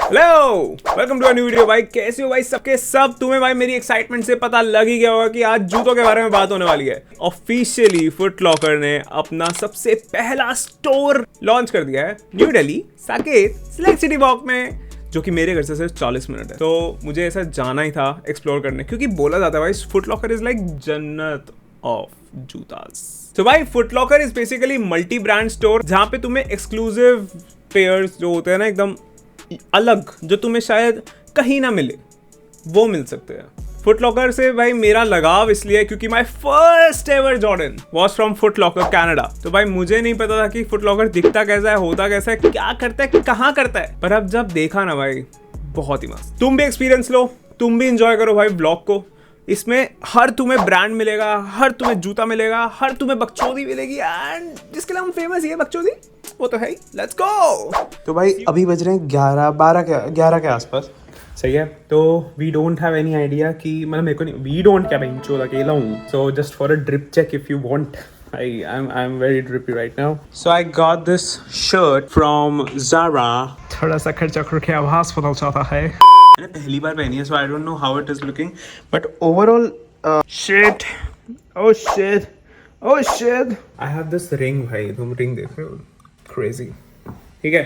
Hello, welcome to a new video. भाई कैसे हो भाई सबके सब। तुम्हें भाई मेरी एक्साइटमेंट से पता लग ही गया होगा कि आज जूतों के बारे में बात होने वाली है। ऑफिशियली फुट लॉकर ने अपना सबसे पहला स्टोर लॉन्च कर दिया है new Delhi Saket select city walk में, जो कि मेरे घर से सिर्फ 40 मिनट है। तो मुझे ऐसा जाना ही था एक्सप्लोर करने, क्योंकि बोला जाता है भाई फुट लॉकर इज लाइक जन्नत ऑफ जूतास। तो भाई foot locker is basically multi brand store, जहाँ पे तुम्हें एक्सक्लूसिव पेयर्स जो होते हैं ना एकदम अलग, जो तुम्हें शायद कहीं ना मिले, वो मिल सकते हैं। फुट लॉकर से भाई मेरा लगाव इसलिए क्योंकि my first ever Jordan was from foot locker Canada. तो भाई मुझे नहीं पता था कि फुट लॉकर दिखता कैसा है, होता कैसा है, क्या करता है, कहाँ करता है, पर अब जब देखा ना भाई बहुत ही मस्त। तुम भी एक्सपीरियंस लो, तुम भी इंजॉय करो भाई ब्लॉग को। इसमें हर तुम्हें ब्रांड मिलेगा, हर तुम्हें जूता मिलेगा, हर तुम्हें बकचोदी मिलेगी, एंड जिसके लिए हम फेमस ही है बकचोदी, वो तो है ही। Let's go. तो भाई अभी बज रहे हैं 11 के आसपास। सही है। तो we don't have any idea कि मतलब मेरे को नहीं, वी डोंट क्या मैं इंचो अकेला हूँ। So just for a drip check if you want, I am very drippy right now. So I got this shirt from Zara. थोड़ा सा खर्चा करके आवाज बदल जाता है। मैंने पहली बार पहनी है, so I don't know how it is looking, but overall shit, oh shit, oh shit. I have this ring भाई, तुम ring देख रहे हो, crazy. ठीक है,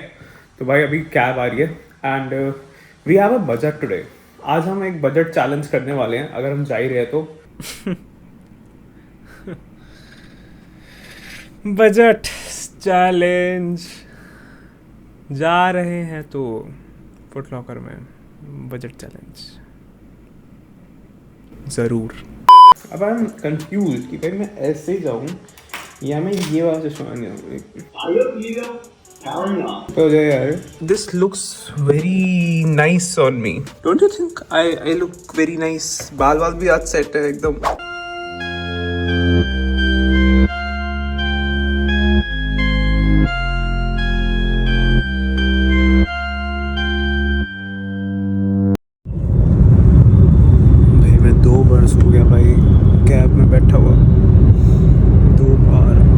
तो भाई अभी कैब आ रही है and we have a budget today. आज हम एक बजट चैलेंज करने वाले हैं, अगर हम जा ही रहे तो। बजट चैलेंज जा रहे हैं तो फुट लॉकर में बजट चैलेंज जरूर। अब आई एम कंफ्यूज कि भाई मैं ऐसे ही जाऊं या मैं ये वाला चश्मा नहीं तो जाए यार। This looks very nice on me, don't you think? I look very nice. बाल बाल भी आज सेट है एकदम।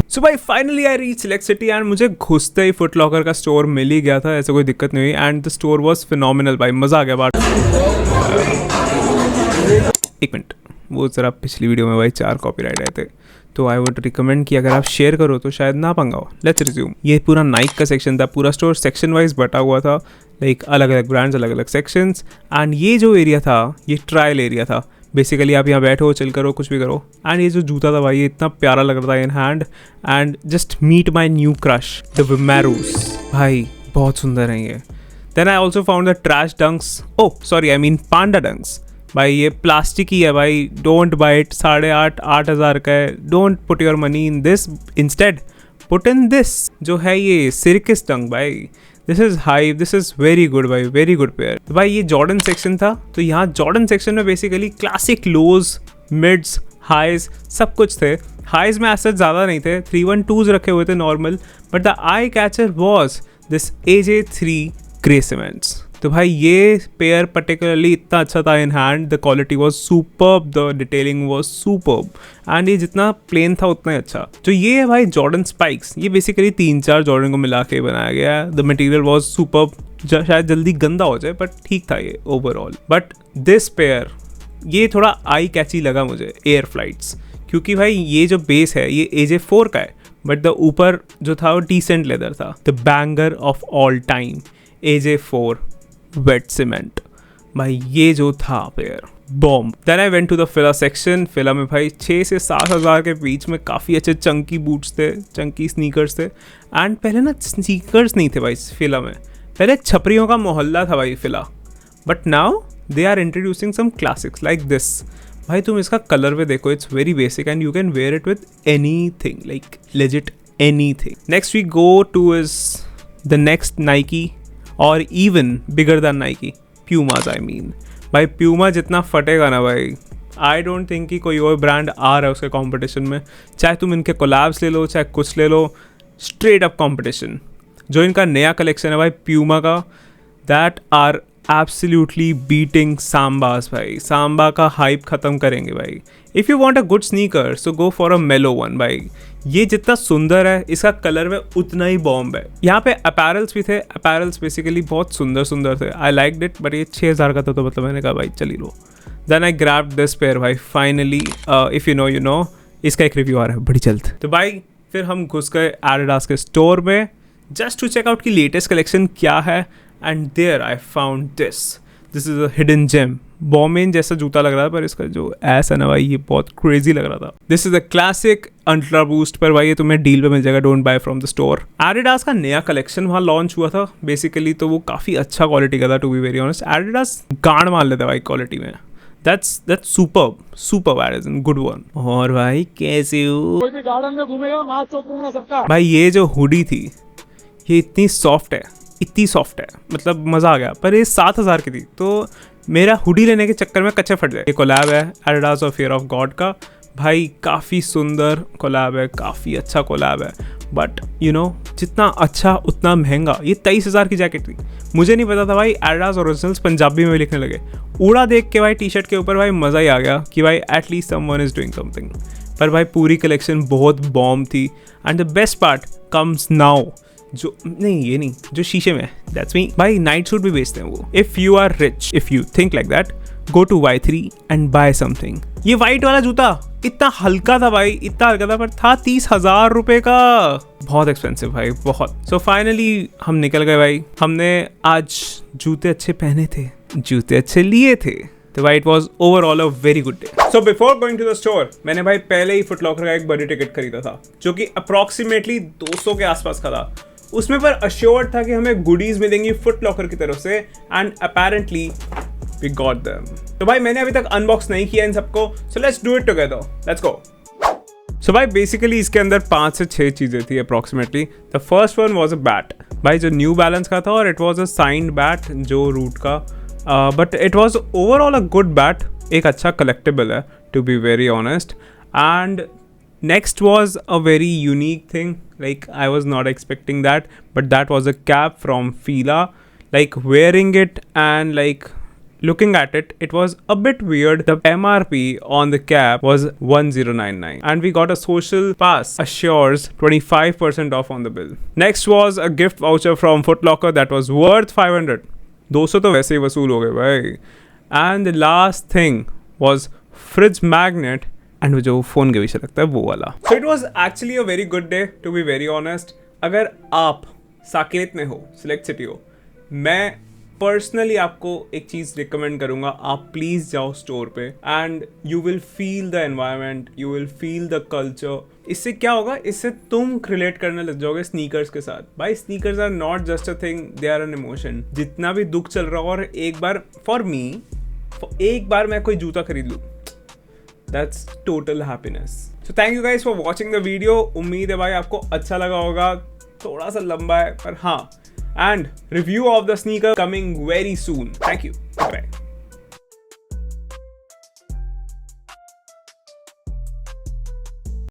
सो भाई finally I reach select city and मुझे घुसते ही फुट लॉकर का स्टोर मिल ही गया था, ऐसे कोई दिक्कत नहीं हुई and the store was phenomenal भाई, मज़ा आ गया बात। एक मिनट, वो ज़रा पिछली वीडियो में भाई 4 कॉपीराइट आए थे, तो आई वुड रिकमेंड कि अगर आप शेयर करो तो शायद ना पंगा हो। Let's resume. ये पूरा नाइक का सेक्शन था, पूरा स्टोर सेक्शन वाइज बटा हुआ था, लाइक अलग अलग ब्रांड्स, अलग अलग सेक्शंस। एंड ये जो एरिया था ये ट्रायल एरिया था। बेसिकली आप यहाँ बैठो, चिल करो, कुछ भी करो। एंड ये जो जूता था भाई ये इतना प्यारा लग रहा था in hand. And just meet my new crush the Vomeros, भाई बहुत सुंदर हैं ये। Then I also found the trash dunks, oh sorry I mean panda dunks. भाई ये प्लास्टिक ही है भाई, डोंट बाय इट। 8,500 का है। Don't put your money in this, instead put in this जो है ये सिरकिस डंक भाई। This is hive, this is very good भाई, वेरी गुड पेयर। तो भाई ये जॉर्डन सेक्शन था, तो यहाँ जॉर्डन सेक्शन में बेसिकली क्लासिक लोज, मिड्स, हाइज सब कुछ थे। हाइज में एसेट ज़्यादा नहीं थे, 312s रखे हुए थे normal, but the I catcher was this AJ3 grey cements. तो भाई ये पेयर पर्टिकुलरली इतना अच्छा था in hand, the quality was superb, the detailing was superb, and ये जितना प्लेन था उतना ही अच्छा। तो ये है भाई जॉर्डन स्पाइक्स, ये बेसिकली 3-4 जॉर्डन को मिला के बनाया गया है। द मटेरियल वॉज सुपर्ब, शायद जल्दी गंदा हो जाए बट ठीक था ये ओवरऑल। बट दिस पेयर ये थोड़ा आई कैची लगा मुझे एयर फ्लाइट्स, क्योंकि भाई ये जो बेस है ये AJ4 का है, बट द ऊपर जो था वो डिसेंट लेदर था। The banger of all time AJ4 wet cement, भाई ये जो था pair bomb. Then I went to the Fila section. Fila में भाई 6 से 7 हज़ार के बीच में काफ़ी अच्छे चंकी बूट्स थे, चंकी स्नीकर्स थे। एंड पहले ना स्नीकर्स नहीं थे भाई फिला में, पहले छपरियों का मोहल्ला था भाई Fila, but now they are introducing some classics like this. भाई तुम इसका कलर पे देखो, it's very basic and you can wear it with anything, like legit anything. Next we go to is the next Nike, और even bigger than Nike, Pumas I mean. भाई Puma जितना फटेगा ना भाई, I don't think कि कोई और brand आ रहा है उसके कंपटीशन में। चाहे तुम इनके कोलैब्स ले लो, चाहे कुछ ले लो, स्ट्रेट अप कंपटीशन। जो इनका नया कलेक्शन है भाई प्यूमा का, दैट आर एब्सोल्युटली बीटिंग सांबास भाई, सांबा का हाइप खत्म करेंगे भाई। If you want a good sneaker so go for a मेलो वन भाई। ये जितना सुंदर है इसका कलर में उतना ही बॉम्ब है। यहाँ पे अपैरल्स भी थे, अपैरल्स बेसिकली बहुत सुंदर सुंदर थे, आई लाइक इट, बट ये 6000 का था तो मतलब मैंने कहा भाई चल ही लो। Then I grabbed this pair भाई फाइनली। इफ़ यू नो इसका एक रिव्यू आ रहा है बड़ी जल्द। तो भाई फिर हम घुस गए एडिडास के स्टोर में जस्ट टू चेक आउट की लेटेस्ट कलेक्शन क्या है, and there I found this is a hidden gem. बॉमेन जैसा जूता लग रहा है पर इसका जो एस है ना भाई ये बहुत क्रेजी लग रहा था। This is a classic ultra boost, पर भाई ये तुम्हें डील पे मिल जाएगा, don't buy from the store. Adidas का नया कलेक्शन वहाँ लॉन्च हुआ था बेसिकली, तो वो काफ़ी अच्छा क्वालिटी का था to be very honest. Adidas गाड़ मार लेता है भाई क्वालिटी में। That's superb Addison, good one। और भाई कैसे हो? कोई भी गार्डन में घूमेगा नाच तो पूरा सबका। भाई ये जो हुडी थी ये इतनी सॉफ्ट है, इतनी सॉफ्ट है, मतलब मज़ा आ गया। पर ये 7000 की थी तो मेरा हुडी लेने के चक्कर में कच्चे फट जाए। ये कोलैब है एडिडास और फियर ऑफ गॉड का भाई, काफ़ी सुंदर कोलैब है, काफ़ी अच्छा कोलैब है, बट यू नो जितना अच्छा उतना महंगा। ये 23000 की जैकेट थी, मुझे नहीं पता था भाई एडिडास ओरिजिनल्स पंजाबी में लिखने लगे। उड़ा देख के भाई टी शर्ट के ऊपर भाई मज़ा ही आ गया कि भाई at least someone is doing something. पर भाई पूरी कलेक्शन बहुत बॉम्ब थी, and the best part comes now. जो नहीं ये नहीं जो शीशे में, दैट्स मी भाई। नाइट सूट भी बेचते हैं वो। If you are rich, if you think like that, go to Y3 and buy something. ये वाइट वाला जूता इतना हल्का था भाई, इतना हल्का था, पर था 30,000 रुपये का। बहुत एक्सपेंसिव भाई, बहुत। सो फाइनली हम निकल गए भाई। हमने आज जूते अच्छे पहने थे, जूते अच्छे लिए थे, तो भाई it was overall a very good day. So before going to the store मैंने भाई पहले ही फुटलॉकर का एक बड़ी टिकट खरीदा था जो कि अप्रॉक्सीमेटली 200 के आसपास का था। उसमें पर अश्योर्ड था कि हमें गुडीज मिलेंगी फुटलॉकर की तरफ से, and apparently we got them। तो भाई मैंने अभी तक अनबॉक्स नहीं किया इन सबको, so let's do it together, let's go। So भाई बेसिकली इसके अंदर 5 से 6 चीज़ें थी approximately. The first one was a bat भाई, जो न्यू बैलेंस का था, और it was a signed bat जो रूट का, but it was overall a good bat, एक अच्छा कलेक्टेबल है to be very honest. And next was a very unique thing, like I was not expecting that, but that was a cap from Fila. Like wearing it and like looking at it, it was a bit weird. The MRP on the cap was 1099 and we got a social pass assures 25% off on the bill. Next was a gift voucher from Foot Locker that was worth 500. 200 तो वैसे ही वसूल हो गए भाई। And the last thing was fridge magnet, and जो phone के पीछे लगता है वो वाला। So it was actually a very good day to be very honest. अगर आप साकेत में हो, सिलेक्ट सिटी हो, मैं पर्सनली आपको एक चीज़ रिकमेंड करूँगा, आप प्लीज़ जाओ स्टोर पे and you will feel the environment, you will feel the culture. इससे क्या होगा, इससे तुम रिलेट करने लग जाओगे स्नीकर्स के साथ। भाई sneakers are not just a thing, they are an emotion. जितना भी दुख चल रहा हो और एक बार फॉर मी एक बार मैं कोई जूता खरीद लूँ, that's total happiness। So thank you guys for watching the video। उम्मीद है भाई आपको अच्छा लगा होगा, थोड़ा सा लंबा है पर हाँ, and review of the sneaker coming very soon। Thank you, bye।